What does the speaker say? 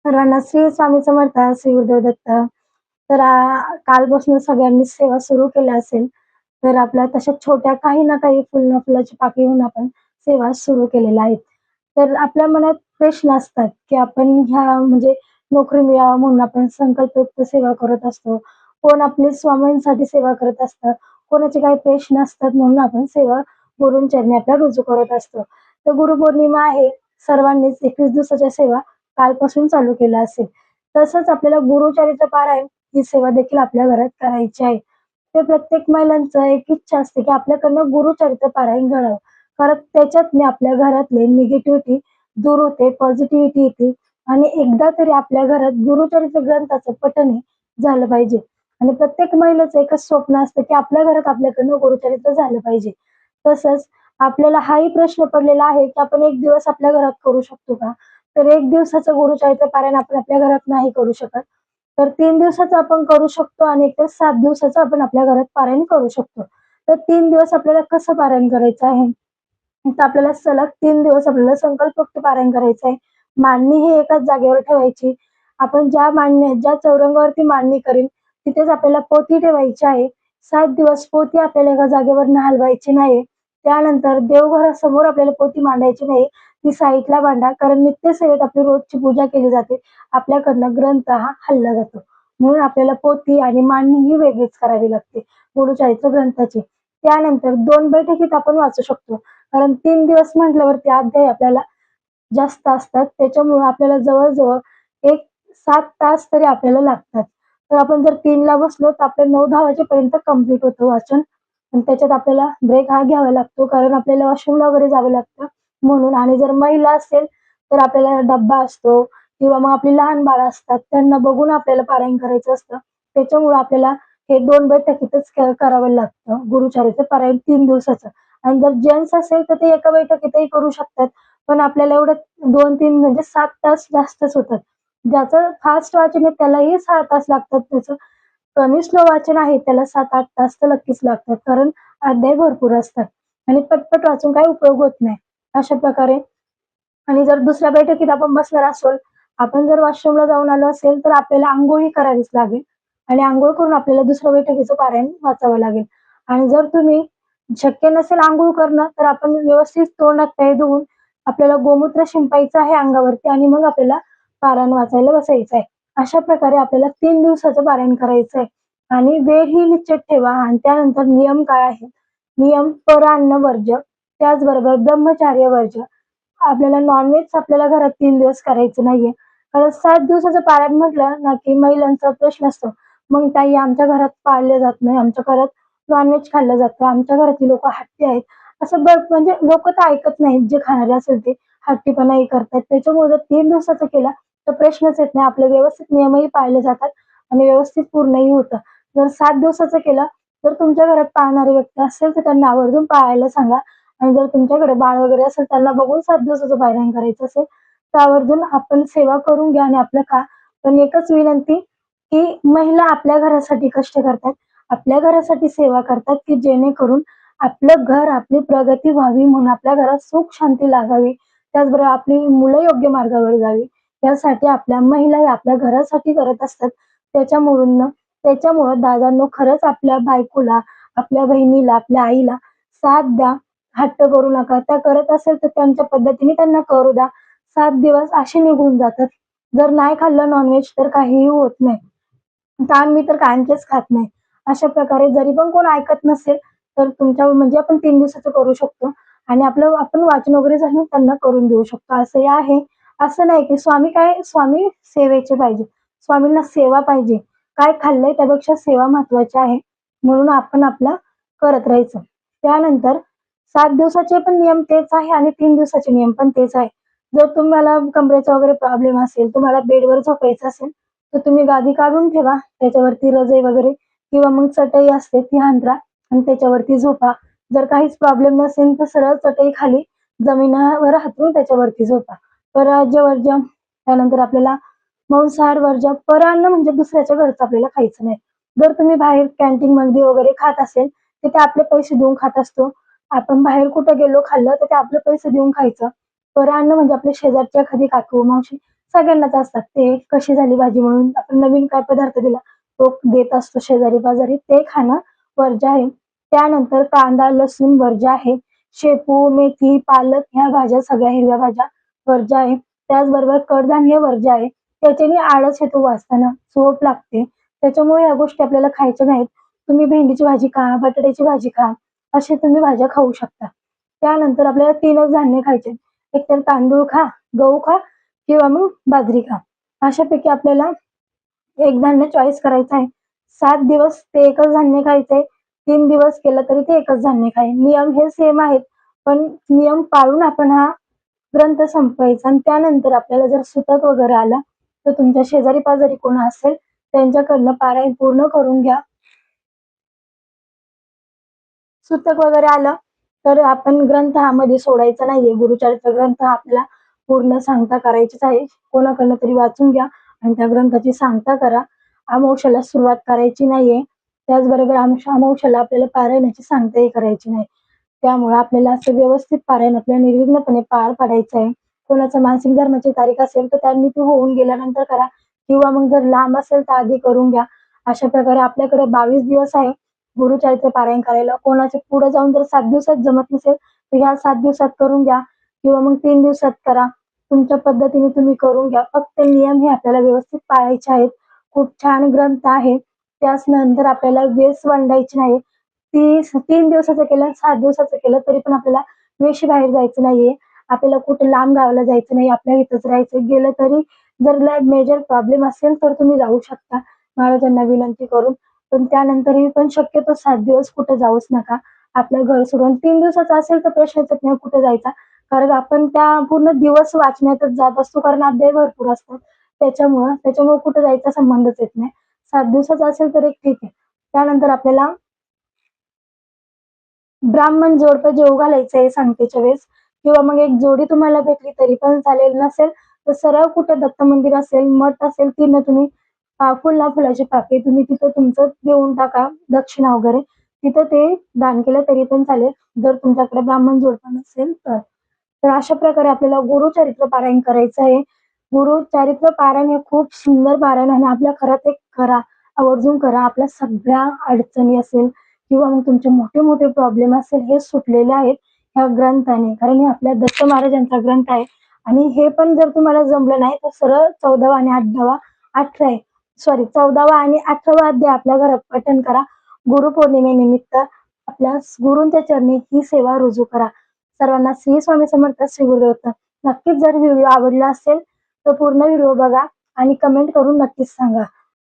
श्री स्वामी समर्थ, श्री गुरुदेव दत्त. तर कालपासून सगळ्यांनी सेवा सुरू केल्या असेल. तर आपल्या तशा छोट्या काही ना काही फुलाची पाकळी घेऊन आपण सेवा सुरू केलेल्या आहेत. तर आपल्या मनात प्रश्न असतात, की आपण ह्या म्हणजे नोकरी मिळावं म्हणून आपण संकल्पयुक्त सेवा करत असतो. कोण आपली स्वामींसाठी सेवा करत असतं. कोणाचे काही प्रश्न असतात म्हणून आपण सेवा गुरूंचरणी आपल्या रुजू करत असतो. तर गुरुपौर्णिमा आहे. सर्वांनीच 21 दिवसाच्या सेवा कालपासून चालू केलं असेल. तसंच आपल्याला गुरुचरित्र पारायण ही सेवा देखील आपल्या घरात करायची आहे. ते प्रत्येक महिलांचं एक इच्छा असते, की आपल्याकडनं गुरुचरित्र पारायण घडावं. कारण त्याच्यातने आपल्या घरातले निगेटिव्हिटी दूर होते, पॉझिटिव्हिटी येते आणि एकदा तरी आपल्या घरात गुरुचरित्र ग्रंथाचं पठण हे झालं पाहिजे. आणि प्रत्येक महिलेचं एकच स्वप्न असतं, की आपल्या घरात आपल्याकडनं गुरुचरित्र झालं पाहिजे. तसंच आपल्याला हाही प्रश्न पडलेला आहे, की आपण 1 दिवस आपल्या घरात करू शकतो का? तर 1 दिवसाचं गुरुचरित्र पारायण आपण आपल्या घरात नाही करू शकत. तर 3 दिवसाचं आपण करू शकतो आणि एकतर 7 दिवसाचं आपण आपल्या घरात पारायण करू शकतो. तर 3 दिवस आपल्याला कसं पारायण करायचं आहे? तर आपल्याला सलग 3 दिवस आपल्याला संकल्पयुक्त पारायण करायचं आहे. मांडणी ही एकाच जागेवर ठेवायची. आपण ज्या चौरंगावरती मांडणी करीन, तिथेच आपल्याला पोथी ठेवायची आहे. 7 दिवस पोथी आपल्याला एका जागेवरनं हलवायची नाही. त्यानंतर देवघरासमोर आपल्याला पोथी मांडायची नाही. ती साईडला मांडा. कारण नित्यसेवेत आपली रोजची पूजा केली जाते. आपल्याकडनं ग्रंथ हा हलला जातो. म्हणून आपल्याला पोथी आणि मांडणी ही वेगळीच करावी लागते गुरुचरित्र ग्रंथाची. त्यानंतर 2 बैठकीत आपण वाचू शकतो. कारण 3 दिवस म्हटल्यावरती अध्याय आपल्याला जास्त असतात. त्याच्यामुळे आपल्याला जवळ-जवळ एक 7 तास तरी आपल्याला लागतात. तर आपण जर 3ला बसलो तर आपलं 9-10 वाजेपर्यंत कंप्लीट होतं वाचन. आणि त्याच्यात आपल्याला ब्रेक हा घ्यावा लागतो. कारण आपल्याला वॉशरूमला वगैरे जावं लागतं म्हणून. आणि जर महिला असेल तर आपल्याला डब्बा असतो किंवा मग आपली लहान बाळं असतात. त्यांना बघून आपल्याला पारायण करायचं असतं. त्याच्यामुळे आपल्याला हे 2 बैठकीतच करावं लागतं गुरुचरित्र पारायण 3 दिवसाचं. आणि जर जेंट्स असेल तर ते एका बैठकीतही करू शकतात. पण आपल्याला एवढं 2-3 म्हणजे 7 तास जास्तच होतात. ज्याचं फास्ट वाचन आहे त्यालाही 6 तास लागतात. त्याचं कमी स्लो वाचन आहे त्याला 7-8 तास तर नक्कीच लागतात. कारण अध्याय भरपूर असतात आणि पटपट वाचून काही उपयोग होत नाही. अशा प्रकारे आणि जर दुसऱ्या बैठकीत आपण बसणार असोल, आपण जर वॉशरूमला जाऊन आलो असेल, तर आपल्याला अंघोळही करावीच लागेल आणि अंघोळ करून आपल्याला दुसऱ्या बैठकीचं पारायण वाचावं लागेल. आणि जर तुम्ही शक्य नसेल अंघोळ करणं, तर आपण व्यवस्थित तोंड हात-पाय धुवून आपल्याला गोमूत्र शिंपायचं आहे अंगावरती आणि मग आपल्याला पारायण वाचायला बसायचं आहे. अशा प्रकारे आपल्याला 3 दिवसाचं पारायण करायचं आहे आणि वेळ ही निश्चित ठेवा आणि त्यानंतर नियम काय आहे? नियम पर-अन्न वर्ज्य, त्याचबरोबर ब्रह्मचर्य वर्ज्य. आपल्याला नॉन-व्हेज आपल्याला घरात 3 दिवस करायचं नाहीये. कारण 7 दिवसाचं पारायण म्हटलं ना, की महिलांचा प्रश्न असतो. मग ताई आमच्या घरात पाळलं जात नाही, आमच्या घरात नॉन-व्हेज खाल्लं जातं, आमच्या घरातली लोकं हट्टी आहेत. असं म्हणजे लोकं तर ऐकत नाहीत, जे खाणारे असेल ते हट्टीपणाही करतात. त्याच्यामुळे जर 3 दिवसाचं केलं तर प्रश्नच येत नाही. आपले व्यवस्थित नियमही पाळले जातात आणि व्यवस्थित पूर्णही होतं. जर 7 दिवसाचं केलं, तर तुमच्या घरात पाळणारी व्यक्ती असेल तर त्यांना आवर्जून पाळायला सांगा. आणि जर तुमच्याकडे बाळ वगैरे असेल त्यांना बघून 7 दिवसाचं पारायण करायचं असेल, तर आवर्जून आपण सेवा करून घ्या आणि आपलं खा. पण एकच विनंती, की महिला आपल्या घरासाठी कष्ट करतात, आपल्या घरासाठी सेवा करतात, की जेणेकरून आपलं घर, आपली प्रगती व्हावी म्हणून आपल्या घरात सुख शांती लागावी. त्याचबरोबर आपली मुलं योग्य मार्गावर जावी. यासाठी आपल्या महिला या आपल्या घरासाठी करत असतात. त्याच्यामुळं दादांनो खरंच आपल्या बायकोला, आपल्या बहिणीला, आपल्या आईला साथ द्या. हट्ट करू नका. त्या करत असेल तर त्यांच्या पद्धतीने त्यांना करू द्या. 7 दिवस असे निघून जातात. जर नाही खाल्लं नॉन-व्हेज तर काहीही होत नाही. तर आम्ही तर कायमचेच खात नाही. अशा प्रकारे जरी पण कोण ऐकत नसेल, तर तुमच्या म्हणजे आपण 3 दिवसाचं करू शकतो आणि आपण वाचन वगैरे झालं त्यांना करून देऊ शकतो. असंही आहे. असं नाही की स्वामी सेवेचे पाहिजे. स्वामींना सेवा पाहिजे. काय खाल्लंय त्यापेक्षा सेवा महत्त्वाची आहे. म्हणून आपण आपलं करत राहायचं. त्यानंतर 7 दिवसाचे पण नियम तेच आहे आणि 3 दिवसाचे नियम पण तेच आहे. जर तुम्हाला कमरेचा वगैरे प्रॉब्लेम असेल, तुम्हाला बेडवर झोपायचं असेल, तर तुम्ही गादी काढून ठेवा. त्याच्यावरती रजई वगैरे किंवा मग चटई असते ती अंथरा आणि त्याच्यावरती झोपा. जर काहीच प्रॉब्लेम नसेल तर सरळ चटई खाली जमिनीवर हातरून त्याच्यावरती झोपा. पराज्य वर्ज्य त्यानंतर आपल्याला मांसाहार वर्ज्य. पर-अन्न म्हणजे दुसऱ्याच्या घरचं आपल्याला खायचं नाही. जर तुम्ही बाहेर कॅन्टीनमध्ये वगैरे खात असेल, तर ते आपले पैसे देऊन खात असतो. आपण बाहेर कुठं गेलो खाल्लं तर ते आपले पैसे देऊन खायचं. पर-अन्न म्हणजे आपल्या शेजारची एखादी काकू, मावशी सगळ्यांनाच असतात. ते कशी झाली भाजी म्हणून आपण नवीन काय पदार्थ दिला तो देत असतो शेजारी पाजारी, ते खाणं वर्ज्य आहे. त्यानंतर कांदा, लसूण वर्ज्य आहे. शेपू, मेथी, पालक ह्या भाज्या सगळ्या हिरव्या भाज्या वर्ज्य आहे. त्याचबरोबर कडधान्य वर्ज्य आहे. त्याच्याने आळस येतो वाचताना, झोप लागते. त्याच्यामुळे या गोष्टी आपल्याला खायच्या नाहीत. तुम्ही भेंडीची भाजी खा, बटाट्याची भाजी खा, अशी तुम्ही भाज्या खाऊ शकता. त्यानंतर आपल्याला 3च धान्य खायचे. एकतर तांदूळ खा, गहू खा किंवा मग बाजरी खा. अशापैकी आपल्याला एक धान्य चॉईस करायचं आहे. 7 दिवस ते एकच धान्य खायचंय. 3 दिवस केलं तरी ते एकच धान्य खाय. नियम हे सेम आहेत, पण नियम पाळून आपण हा ग्रंथ संपवायचा आणि त्यानंतर आपल्याला जर सुतक वगैरे आला, तर तुमच्या शेजारी-पाजारी कोण असेल त्यांच्याकडनं पारायण पूर्ण करून घ्या. सुतक वगैरे आलं, तर आपण ग्रंथ हा मध्ये सोडायचा नाहीये. गुरुचरित्र ग्रंथ हा आपल्याला पूर्ण सांगता करायचीच आहे. कोणाकडनं तरी वाचून घ्या आणि त्या ग्रंथाची सांगता करा. अमावस्येला सुरुवात करायची नाहीये. त्याचबरोबर अमावस्येला आपल्याला पारायणाची सांगताही करायची नाही. त्यामुळे आपल्याला असं व्यवस्थित पारायण आपल्याला निर्विघ्नपणे पार पाडायचं आहे. कोणाचं मासिक धर्माची तारीख असेल तर त्यांनी ती होऊन गेल्यानंतर करा किंवा मग जर लांब असेल तर आधी करून घ्या. अशा प्रकारे आपल्याकडे 22 दिवस आहे गुरुचरित्र पारायण करायला. कोणाच्या पुढे जाऊन जर 7 दिवसात जमत नसेल तर ह्या 7 दिवसात करून घ्या किंवा मग 3 दिवसात करा. तुमच्या पद्धतीने तुम्ही करून घ्या. फक्त नियम हे आपल्याला व्यवस्थित पाळायचे आहेत. खूप छान ग्रंथ आहे. त्यानंतर आपल्याला वेस वंडायची नाही. 3 दिवसाचं केलं, 7 दिवसाचं केलं तरी पण आपल्याला वेशी बाहेर जायचं नाहीये. आपल्याला कुठे लांब गावाला जायचं नाही. आपल्या इथंच राहायचं. गेलं तरी जर मेजर प्रॉब्लेम असेल तर तुम्ही जाऊ शकता महाराजांना विनंती करून. पण त्यानंतरही पण शक्यतो 7 दिवस कुठे जाऊच नका. आपलं घर सोडून 3 दिवसाचा असेल तर प्रश्नच येत नाही कुठे जायचा. कारण आपण त्या पूर्ण दिवस वाचण्यातच जात असतो कारण अध्याय भरपूर असतात. त्याच्यामुळं कुठे जायचा संबंधच येत नाही. 7 दिवसाचा असेल तर एक ठीक आहे. त्यानंतर आपल्याला ब्राह्मण जोडपं जेवू घालायचं आहे सांगतेच्या वेळेस किंवा मग एक जोडी तुम्हाला भेटली तरी पण चालेल. नसेल तर सरळ कुठं दत्त मंदिर असेल, मठ असेल तिथं तुम्ही फुलाची पाकळी तुम्ही तिथं तुमचं देऊन टाका, दक्षिणा वगैरे. तिथं ते दान केलं तरी पण चालेल, जर तुमच्याकडे ब्राह्मण जोडपं नसेल तर. तर अशा प्रकारे आपल्याला गुरुचरित्र पारायण करायचं आहे. गुरुचरित्र पारायण हे खूप सुंदर पारायण आहे आणि आपल्या घरात एक करा, आवर्जून करा. आपल्या सगळ्या अडचणी असेल किंवा मग तुमचे मोठे-मोठे प्रॉब्लेम असेल हे सुटलेले आहेत ह्या ग्रंथाने. कारण हे आपल्या दत्त महाराजांचा ग्रंथ आहे आणि हे पण जर तुम्हाला जमलं नाही तर सरळ 14वा आणि 14वा आणि 18वा अध्याय आपल्या घरात पठण करा. गुरुपौर्णिमेनिमित्त आपल्या गुरूंच्या चरणी ही सेवा रुजू करा. सर्वांना श्री स्वामी समर्थ, श्री गुरुदेव दत्त. नक्कीच जर व्हिडिओ आवडला असेल तर पूर्ण व्हिडिओ बघा आणि कमेंट करून नक्कीच सांगा.